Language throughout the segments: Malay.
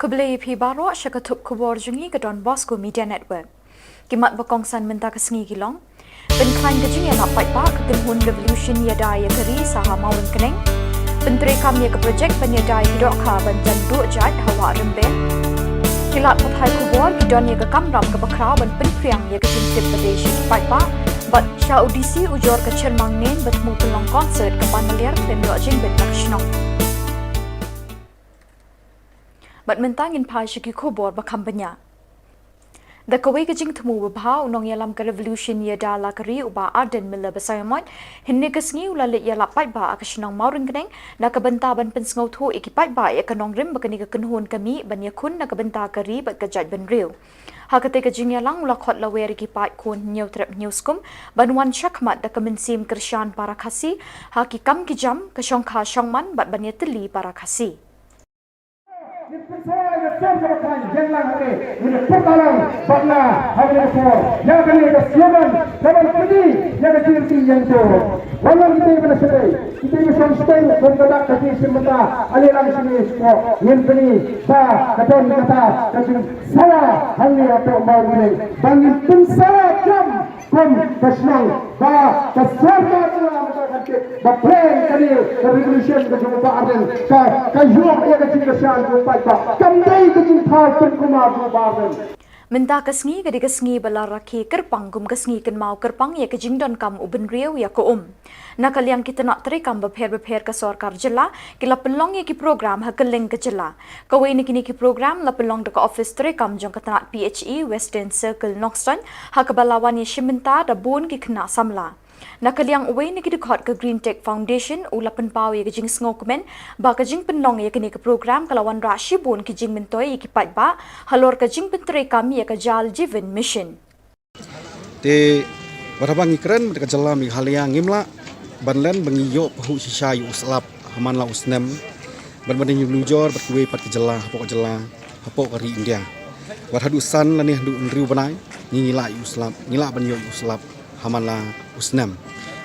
Kublai pi baro syakatup kubor jungi ke Don Bosco Media Network. Kimat bakongsan menta kesengi gilong. Penklaim kejing yang lapai pak kegenhun revolution yadai keri saha mawin keneng. Penteri kami ke projek penyadai hidok ka banjan duk jad hawa rembe. Kilat pathai kubor gidon ya ke kamram ke bakrau ban penpriang ya ke jintip padesi lapai pak. Bat sya audisi ujor ke cermang nen bertemu pelong konsert ke panalir dan lojing bet nasional. Bat mentangin pai syaki Khubor bakampanya. Da kawai kejing temu babha unong yalam ke revolution ya dala keri uba arden mila basayamot hinne kesngi ulalit ya lapai ba akasinong maurin keneng na kabenta ban pensngau thu ikipai ba ya kanong rim bakani ke kenhun kami ban ya kun na kabenta keri bat kajat ban riu. Hakate kejing yalang ulakot lawer ikipai kun nyau trep newskum banwan syakmat da kemensim kersyan para kasi hakikam kijam kesyongka syongman bat ban ya teli para kasi. Menta kesngi gadi kesngi balaraki kerpang gum kesngi ken mau kerpang ya kejing don kam uben riau ya ko Nakaliang kita nak terekam beper ke sorkar jela kila pelong ya ki program hakeling ke jela. Kawai ni kini ki program la pelong de office terekam jong katanak PHE Western Circle Noxton hakabalawan ya shimenta da bon ki kena samla. Nakaliang uway ni kidukot ke Green Tech Foundation ula penpau ya kejing sngokmen ba kejing penlong ya kini ke program kalawan rashi bon kejing mentoy ikipat ba halor kejing pentere kami ya ke Jal Jiven Mission. Te barabang ikren mereka jala Meghalaya ngimla banlen bengiyo pahu sisai uslap haman la usnem ban banding lujor berkuwe pat ke jala hapok kari India. Warhadusan lani handu nriu banai ngila uslap ngila banyo uslap hamala usnam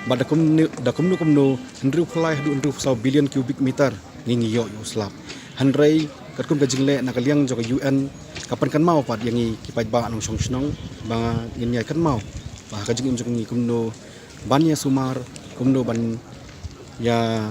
bada kumnu nriu phlai hadu nriu saw billion cubic meter ngingi yo uslap handrai katkum ka jingle nakaliang jo ka UN kapan kan mau pat yang kipai ba nong song ba nginyai kan mau ba ka jing ngi kumnu bannya sumar kumnu ban ya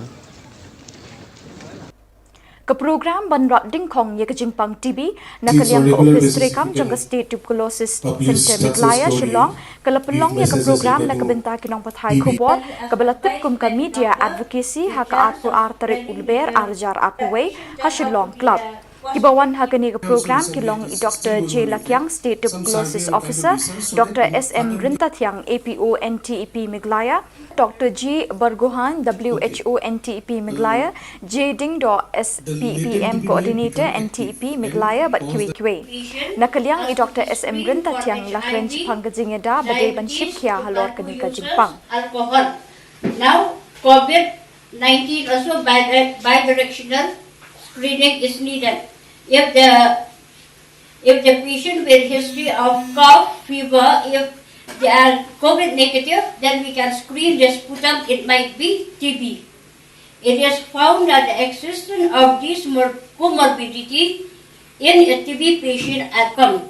ke program banrat dingkong ya kejimpang TV nakaliang ke office rekam jangka state tuberculosis center Meghalaya Shillong ke pelong ya ke program nak kebenta kinong pathai Khubor ke belatip kum ke media advocacy haka atu tarik ulber arjar akuwe ha Shillong club Kibawan hakani ke program kilong Dr. J. Lakyang State Tuberculosis Officer, Dr. S.M. Rintathyang APO NTEP Meghalaya, Dr. G. Bargohan WHO NTEP Meghalaya, J. Dingdo SPPM Coordinator NTEP Meghalaya bat kiwi. Nakaliang Dr. S.M. Rintathyang lakren Jipang kajingeda badai ban shimkia halor kani kajimpang. Alcohol. Now COVID-19 also bidirectional screening is needed. If the patient with history of cough, fever, if they are COVID negative, then we can screen the sputum. It might be TB. It is found that the existence of these comorbidity in a TB patient are common.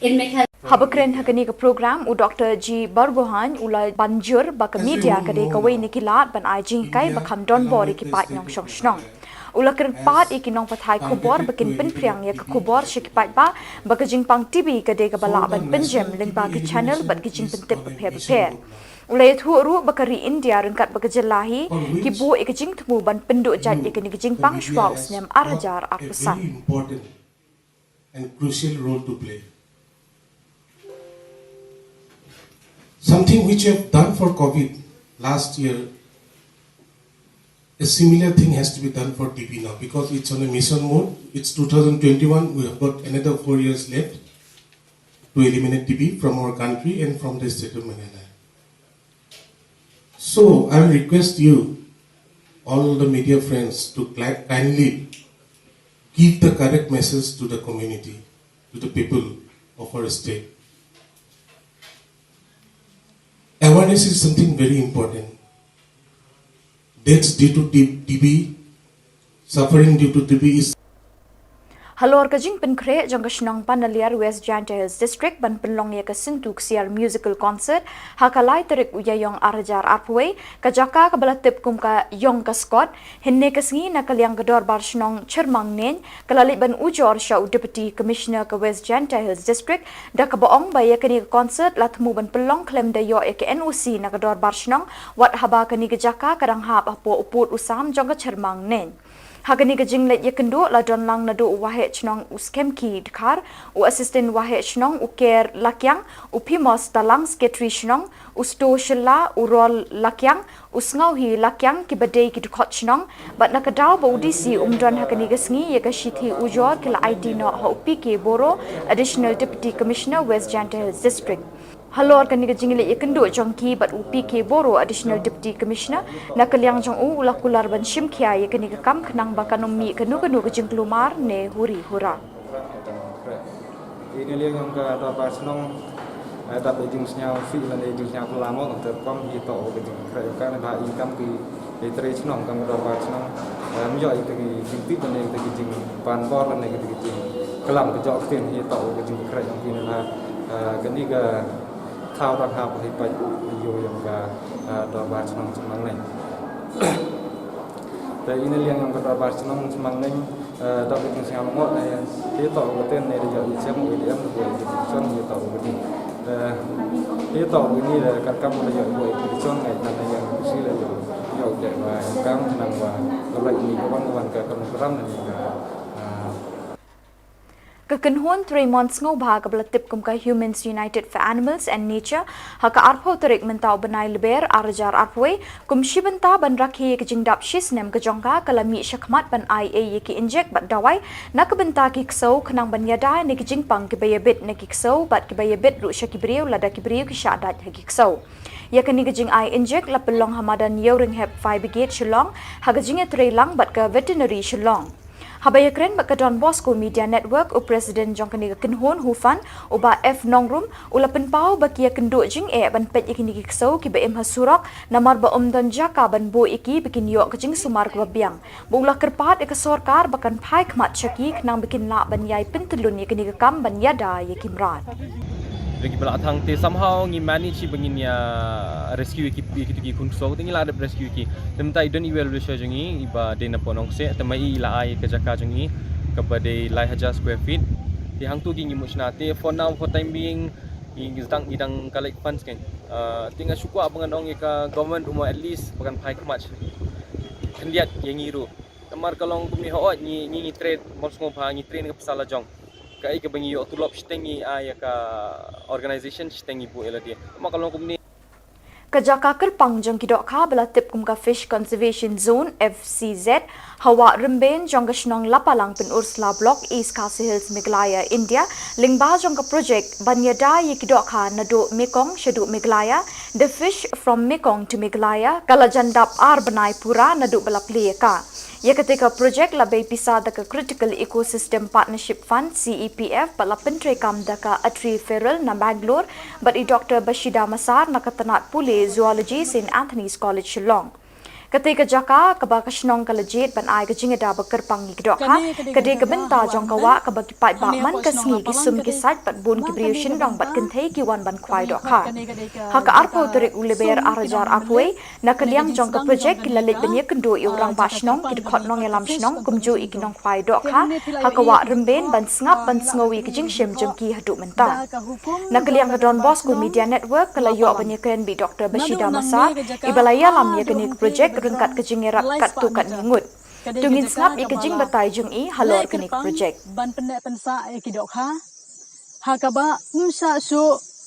In Meghalaya. Habakren hakani ke program u Dr. G. Bargohan ula banjur baka media kade kawai nikilat ban ajing kai bakam don bori ki pat nong shnong. Ula kerpat ikinong pathai Khubor bakin penpriang ya ke Khubor syikipat ba baka jingpang TV kade ke balak ban penjem len ba ke channel bat ke jing pentip beper. Ula itu ru bakari India rengkat baka jelahi kibu ikejing temu ban penduk jat ikini kejingpang shwa usnem arajar arpusan. Important and crucial role to play. Something which we have done for COVID last year, a similar thing has to be done for TB now because it's on a mission mode. It's 2021. We have got another 4 years left to eliminate TB from our country and from the state of Meghalaya. So I will request you, all the media friends, to kindly give the correct message to the community, to the people of our state. Awareness is something very important. Deaths due to TB, suffering due to TB is Halor kajing penkre jang kashnong panaliar West Giant Hills District ban penlong ya kasintu ksiar musical concert hakalai terik uyayong arjar arpwe kajaka kabalatip kum ka yong ka Scott hinne kasngi na kalyang gador barshnong chermang nen kalalit ban ujor sha deputy commissioner ka West Giant Hills District da kabaong ba ya kani concert latmu ban pelong klem da yo ek NOC na gador barshnong wat haba kani kajaka kadang hap apo uput usam jong ka chermang nen Hagani kajing let ye kendo la don lang nado wahe chnong uskem ki dkhar u assistant wahe chnong uker lakyang upimos talang sketri chnong usto shilla urol lakyang usngau hi lakyang ki badai ki dkhot chnong bat nakadaw bodisi umdon hagani gasngi ye kashithi ujor kila ID no hopi ke boro additional deputy commissioner West Giant Hills District Halor kani ka jingile ikendo jongki bat upi ke boro additional deputy commissioner nakalyang jong ulakular ban shimkhia ye kani ka kam khnang ba kanomi kanu ka jingklumar ne huri hura ini liang ka ta pasnong ta bejing snya fi lan ejing snya kulamo ta kom hi to ke jing kra ka na income ki litre snong kam ta pasnong myo ik ki jing tit ne ta ki jing pan bor ne ki jing kelam ke jok tin hi to ke jing kra jong ki na kani ka thao ra ha hi pa yo yang ka ta pasnong semang ne ta ini liang yang ka pasnong semang ne ta bejing snya mo ne hi to ke tin ne yo chem mo diam ko chon hi to ke jing hi to ini là các cấp là yo ko chon ne ta ne yang si la yo de wa kam nang wa la ni ko ban ka kam ram ne ka Kekenhuan 3 months ngau bha kablatip kum ka Humans United for Animals and Nature haka arpo terik mentau benai leber arjar arpwe kum shibenta ban rakhi ke jingdap shis nem ke jongka kalami shakmat ban IA yeki inject bat dawai nak benta ki ksau khnang ban yada ne ki jingpang ki bayabit ne ki ksau bat ki bayabit ru shaki briu lada ki briu ki shadat hagi ksau yakani ke jing I inject la pelong hamadan yeuring hep 5 brigade Shillong haga jinge trelang bat ka veterinary Shillong Habaya kren baka Don Bosco Media Network u President Jongkani Kenhon Hufan uba F Nongrum ula penpau baki kendo jing ban pet ikini kiksau ki ba em hasurok namar ba omdan jaka ban bo iki bikin yok kajing sumar ka biang bula kerpat ek sorkar bakan phai khmat chaki nang bikin la ban yai pentelun ikini kam ban yada yakimran lagi belakang te somehow ngi manage bangin ya rescue ki kun so tingi la rescue ki temta idon evaluation jengi iba de na ponong se temai la ai ke jaka jengi kepada lai haja square feet ti hang tu gingi musnate for now for time being idang collect funds kan tinga syukur abangan ong ka government umur at least bakan pai kemach lihat yang ngiru temar kalong kumi ho ni trade mosngo pha ni train ke pasala jong kai ke bangi yo tulop shtengi aya ka organization shtengi bu eladi makalong kumni Kajaka kerpang jong kidok ka belatip kum ka Fish Conservation Zone FCZ hawa remben jong ka shnong lapalang pen Ursula Block East Khasi Hills Meghalaya India lingba jong ka project banyada ye kidok ka nado Mekong shadu Meghalaya the fish from Mekong to Meghalaya kalajandap ar banai pura nado balapli ka ye ketika project labai pisah daka Critical Ecosystem Partnership Fund CEPF balapen trekam daka Atri Feral na Bangalore but Dr. Bashida Masar na katanat puli Zoology St. Anthony's College Shillong. Ketika jaka kabakashnong kalajit ban ai kajingeda bakerpang gidok ha kade kabenta jong kawa kabaki pai ba man kasngi kisum kisat pat bun kibriushin dong bat kenthei ki wan ban khwai dok ha haka arpo terik uleber arajar apwe nakaliang jong ka project kilalit banye kendo iurang bashnong kidkhot nong elam shnong kumju ikinong khwai dok ha haka wa remben ban sngap ban sngowi kijing shem jongki hadu menta nakaliang Don Bosco Media Network kalayo banye ken bi Dr. Bashida Masar ibalaya lam ye kenik project rengkat kejing erak kat tu kat ningut. Tungin snap ikejing batai jung i halor kenik project. Ban pendek pensa ikidok ha. Hakaba msa su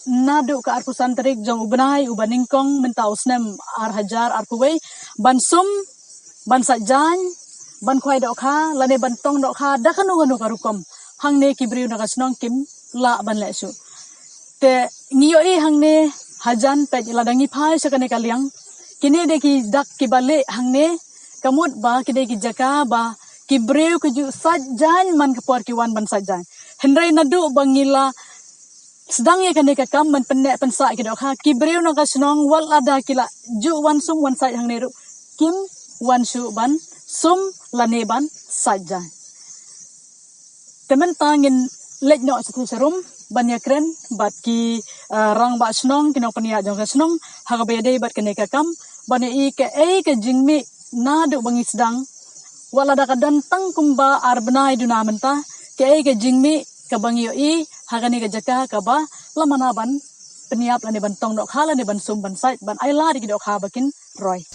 nadu ka arkusan terik jong ubnai ubaningkong mentau snem ar hajar arkuwei ban sum ban sajan ban khwai dok ha lane ban tong dok ha dakanu kanu karukom hangne kibriu na kasnong kim la ban le su. Te ngiyo i hangne hajan pej ladangi phai sakane kaliang kini deki dak kibale hangne kamut ba kide ki jaka ba kibreu keju sajan man kepor kiwan ban sajan hendrai nadu bangila sedang ye kane ka kam man pendek pensa kidok ha kibreu na kasnong wal ada kila ju wan sum wan sai hangne ru kim wan su ban sum lane ban sajan Sementa ngin lejno satu serum banyak keren bat ki rang ba snong kinong pania jong snong hagabede bat keneka kam bani ke jingmi nadu bangi sedang wala da kadan tang kumba arbnai duna menta ke jingmi ka bangi i hagani ka jaka ka ba lamana ban peniap lani ban tong dok hala ni ban sum ban sait ban aila di dok ha bakin roy.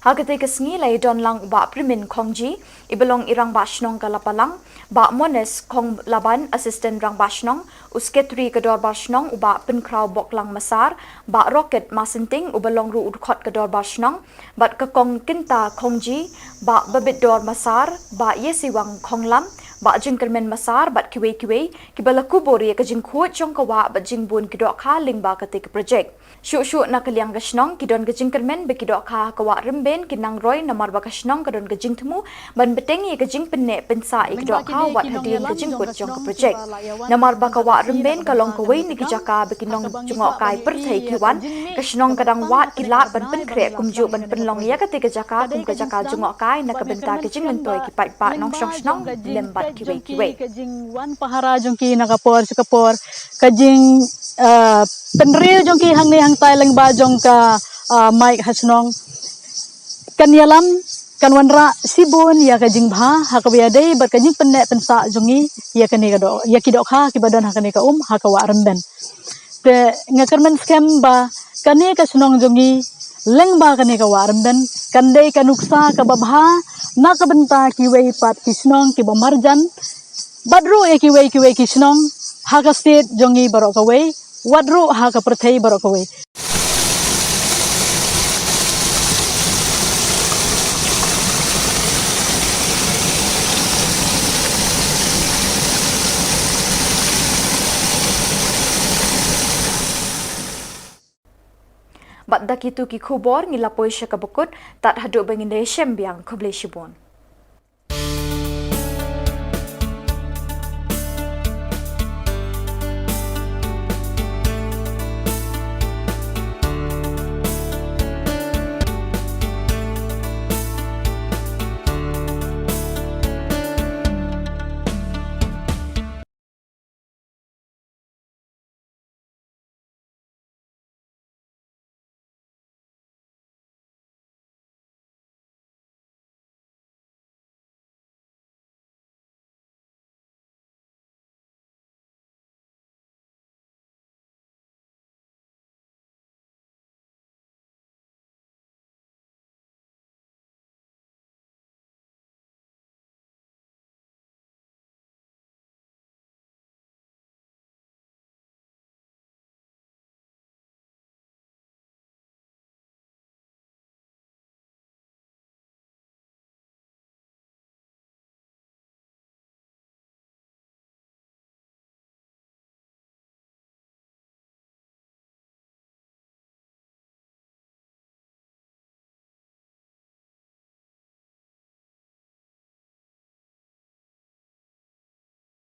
Hagate kesngi lai don lang ba primin kongji ibelong irang bashnong kalapalang ba mones kong laban assistant rang bashnong usketri kedor bashnong uba penkrau boklang masar ba rocket masenting ubelong ru udkhot kedor bashnong bat kekong kinta kongji ba babit dor masar ba yesiwang konglam ba jingkermen masar bat kiwe kibala Khubor ye kajing khut chong kawa ba jingbun kidok kha lingba kate ke project shu na kaliang gashnong kidon gajingkermen be kidok kha kawa remben kinang roy namar ba gashnong kadon gajing temu ban beteng ye gajing penne pensa ikdok kha wat hadin gajing put chong ke project namar ba kawa remben kalong kawai ni kijaka be kinong jungok kai perthai kiwan gashnong kadang wat kilat ban pen kre kumju ban penlong ya kate kijaka kum kijaka jungok kai na kabenta gajing mentoi ki pat pat nong shong shnong lembat kiwe kajing wan pahara jongki nakapor sekapor kajing penril jongki hangni hang tai leng ba jong ka Mike hasnong kanyalam kanwanra sibun ya kajing bha hakabiade bar kajing penne pensa jongi ya kani kado ya kidok ha kibadon hakani ka hakawa remben te ngakermen scam ba kani kasnong jongi leng ba kani ka waremben kandai kanuksa ka babha na kabenta kiwei pat kisnong ki bamarjan badru e kiwei kisnong haka state jongi barok kawei wadru haka perthei barok kawei. Bat dakitu ki Khubor ngilapoi syakabukut tat haduk benginde syembiang kublai shibon.